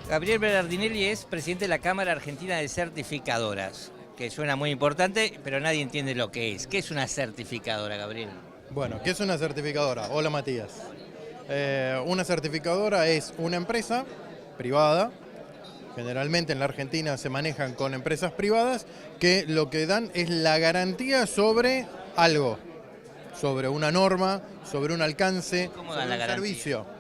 Gabriel Berardinelli es presidente de la Cámara Argentina de Certificadoras, que suena muy importante, pero nadie entiende lo que es. ¿Qué es una certificadora, Gabriel? Bueno, ¿qué es una certificadora? Hola Matías. Una certificadora es una empresa privada, generalmente en la Argentina se manejan con empresas privadas, que lo que dan es la garantía sobre algo, sobre una norma, sobre un alcance, ¿Cómo sobre dan la un garantía? servicio.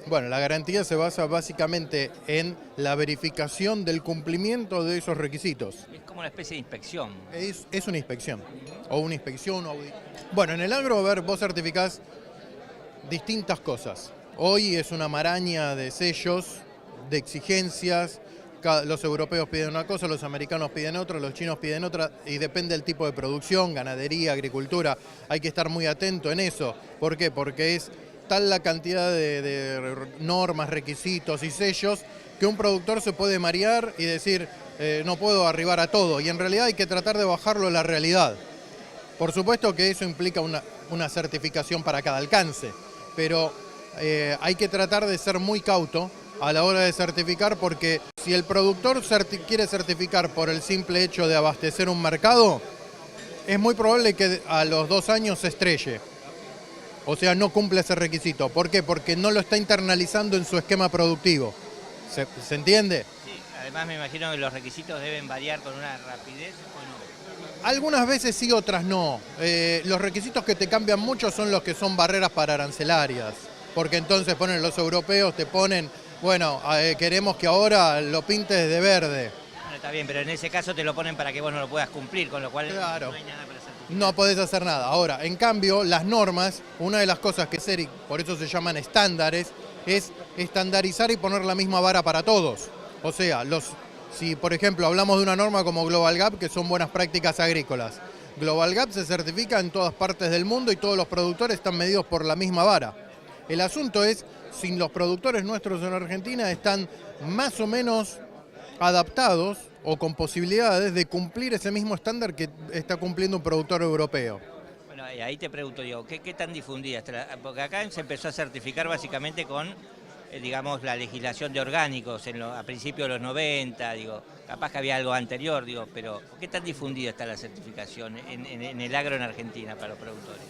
Bueno, la garantía se basa básicamente en la verificación del cumplimiento de esos requisitos. Es como una especie de inspección. Es una inspección, o una inspección. Bueno, en el agro, a ver, vos certificás distintas cosas. Hoy es una maraña de sellos, de exigencias. Los europeos piden una cosa, los americanos piden otra, los chinos piden otra, y depende del tipo de producción, ganadería, agricultura. Hay que estar muy atento en eso. ¿Por qué? Porque es tal la cantidad de normas, requisitos y sellos que un productor se puede marear y decir no puedo arribar a todo, y en realidad hay que tratar de bajarlo a la realidad. Por supuesto que eso implica una certificación para cada alcance, pero hay que tratar de ser muy cauto a la hora de certificar, porque si el productor quiere certificar por el simple hecho de abastecer un mercado, es muy probable que a los 2 años se estrelle. O sea, no cumple ese requisito. ¿Por qué? Porque no lo está internalizando en su esquema productivo. ¿Se entiende? Sí, además me imagino que los requisitos deben variar con una rapidez o no. Algunas veces sí, otras no. Los requisitos que te cambian mucho son los que son barreras para arancelarias. Porque entonces los europeos te ponen, bueno, queremos que ahora lo pintes de verde. Bueno, está bien, pero en ese caso te lo ponen para que vos no lo puedas cumplir, con lo cual Claro. no hay nada para certificar. No podés hacer nada. Ahora, en cambio, las normas, una de las cosas que y por eso se llaman estándares, es estandarizar y poner la misma vara para todos. O sea, si por ejemplo hablamos de una norma como Global Gap, que son buenas prácticas agrícolas, Global Gap se certifica en todas partes del mundo y todos los productores están medidos por la misma vara. El asunto es si los productores nuestros en Argentina están más o menos adaptados o con posibilidades de cumplir ese mismo estándar que está cumpliendo un productor europeo. Bueno, y ahí te pregunto, Diego, ¿qué tan difundida está? Porque acá se empezó a certificar básicamente con, digamos, la legislación de orgánicos a principios de los 90, digo, capaz que había algo anterior, digo, pero ¿qué tan difundida está la certificación en el agro en Argentina para los productores?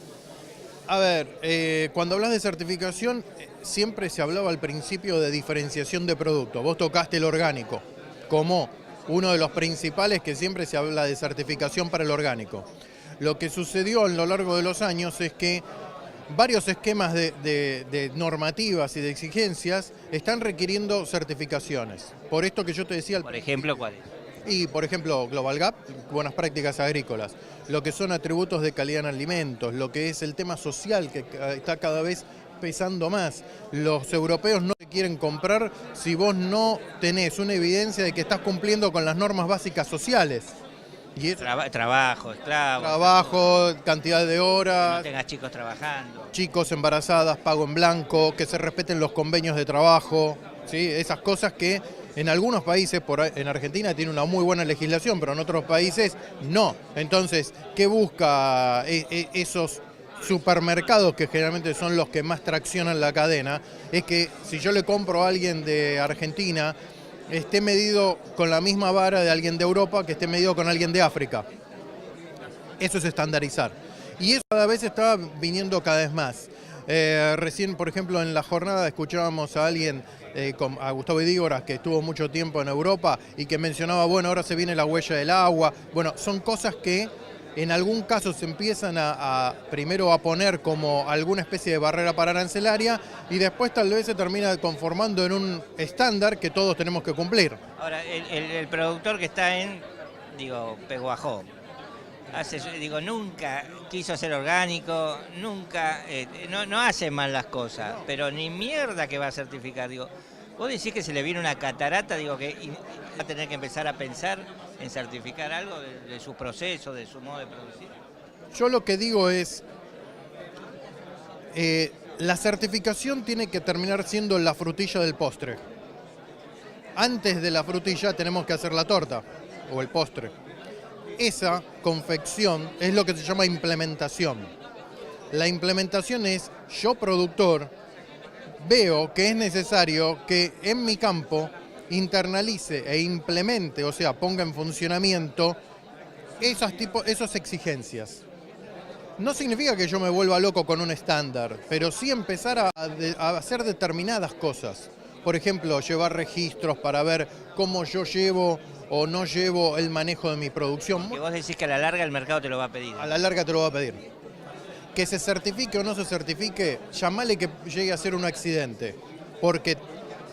A ver, cuando hablas de certificación, siempre se hablaba al principio de diferenciación de producto. Vos tocaste el orgánico como uno de los principales, que siempre se habla de certificación para el orgánico. Lo que sucedió a lo largo de los años es que varios esquemas de normativas y de exigencias están requiriendo certificaciones. Por esto que yo te decía... Por ejemplo, ¿cuál es? Y, por ejemplo, Global Gap, buenas prácticas agrícolas, lo que son atributos de calidad en alimentos, lo que es el tema social, que está cada vez pesando más. Los europeos no te quieren comprar si vos no tenés una evidencia de que estás cumpliendo con las normas básicas sociales. Y es Trabajo, esclavos. Trabajo, cantidad de horas. No tengas chicos trabajando. Chicos embarazadas, pago en blanco, que se respeten los convenios de trabajo, ¿sí? Esas cosas que en algunos países, en Argentina tiene una muy buena legislación, pero en otros países no. Entonces, ¿qué busca esos supermercados, que generalmente son los que más traccionan la cadena? Es que si yo le compro a alguien de Argentina, esté medido con la misma vara de alguien de Europa que esté medido con alguien de África. Eso es estandarizar. Y eso cada vez está viniendo cada vez más. Recién, por ejemplo, en la jornada escuchábamos a alguien, a Gustavo Idígoras, que estuvo mucho tiempo en Europa y que mencionaba, bueno, ahora se viene la huella del agua. Bueno, son cosas que en algún caso se empiezan primero a poner como alguna especie de barrera para arancelaria, y después tal vez se termina conformando en un estándar que todos tenemos que cumplir. Ahora, el productor que está en, Peguajó, nunca quiso ser orgánico, nunca, no hace mal las cosas, pero ni mierda que va a certificar, vos decís que se le viene una catarata, que va a tener que empezar a pensar en certificar algo de su proceso, de su modo de producir. Yo lo que digo es, la certificación tiene que terminar siendo la frutilla del postre. Antes de la frutilla tenemos que hacer la torta o el postre. Esa confección es lo que se llama implementación. La implementación es, yo productor, veo que es necesario que en mi campo internalice e implemente, o sea, ponga en funcionamiento esas exigencias. No significa que yo me vuelva loco con un estándar, pero sí empezar a hacer determinadas cosas. Por ejemplo, llevar registros para ver cómo yo llevo o no llevo el manejo de mi producción. Que vos decís que a la larga el mercado te lo va a pedir. A la larga te lo va a pedir. Que se certifique o no se certifique, llamale que llegue a ser un accidente, porque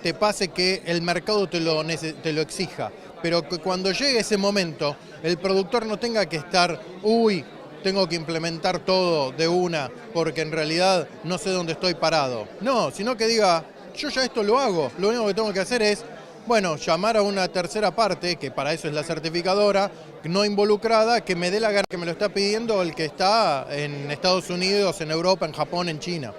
te pase que el mercado te lo exija. Pero que cuando llegue ese momento, el productor no tenga que estar, tengo que implementar todo de una, porque en realidad no sé dónde estoy parado. No, sino que diga, yo ya esto lo hago, lo único que tengo que hacer es, llamar a una tercera parte, que para eso es la certificadora, no involucrada, que me dé la gana, que me lo está pidiendo el que está en Estados Unidos, en Europa, en Japón, en China.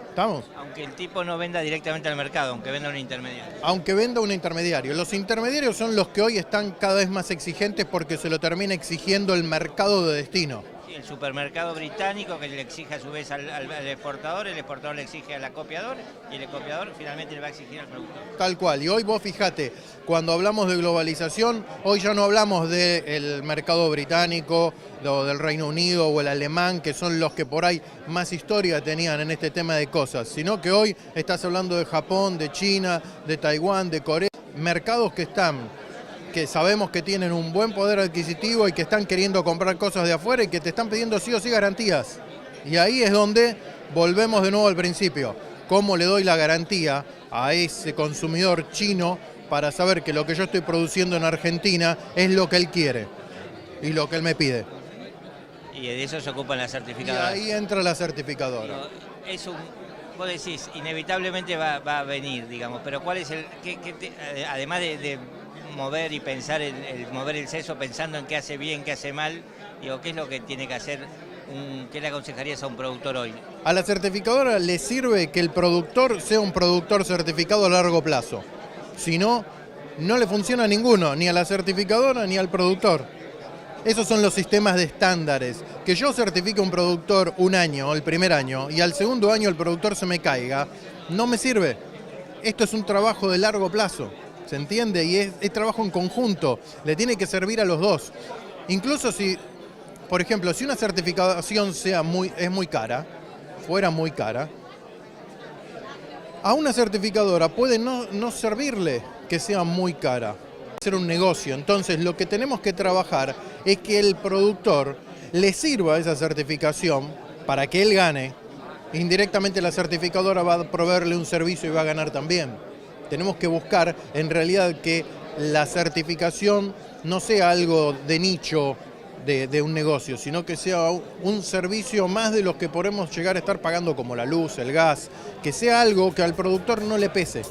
¿Estamos? Aunque el tipo no venda directamente al mercado, aunque venda un intermediario. Aunque venda un intermediario. Los intermediarios son los que hoy están cada vez más exigentes porque se lo termina exigiendo el mercado de destino. El supermercado británico que le exige a su vez al exportador le exige al acopiador y el acopiador finalmente le va a exigir al productor. Tal cual, y hoy vos fijate, cuando hablamos de globalización, hoy ya no hablamos del mercado británico, o del Reino Unido o el alemán, que son los que por ahí más historia tenían en este tema de cosas, sino que hoy estás hablando de Japón, de China, de Taiwán, de Corea, mercados que sabemos que tienen un buen poder adquisitivo y que están queriendo comprar cosas de afuera y que te están pidiendo sí o sí garantías. Y ahí es donde volvemos de nuevo al principio. ¿Cómo le doy la garantía a ese consumidor chino para saber que lo que yo estoy produciendo en Argentina es lo que él quiere y lo que él me pide? Y de eso se ocupan las certificadoras. Y ahí entra la certificadora. Vos decís, inevitablemente va a venir, digamos, pero ¿cuál es además de mover y pensar, mover el seso pensando en qué hace bien, qué hace mal, qué es lo que tiene que hacer, qué le aconsejarías a un productor hoy? A la certificadora le sirve que el productor sea un productor certificado a largo plazo. Si no, no le funciona a ninguno, ni a la certificadora ni al productor. Esos son los sistemas de estándares. Que yo certifique un productor un año, el primer año, y al segundo año el productor se me caiga, no me sirve. Esto es un trabajo de largo plazo. ¿Se entiende? Y es trabajo en conjunto, le tiene que servir a los dos. Incluso si, por ejemplo, si una certificación es muy cara, fuera muy cara, a una certificadora puede no servirle que sea muy cara, ser un negocio. Entonces lo que tenemos que trabajar es que el productor le sirva esa certificación para que él gane. Indirectamente la certificadora va a proveerle un servicio y va a ganar también. Tenemos que buscar en realidad que la certificación no sea algo de nicho de un negocio, sino que sea un servicio más de los que podemos llegar a estar pagando como la luz, el gas, que sea algo que al productor no le pese.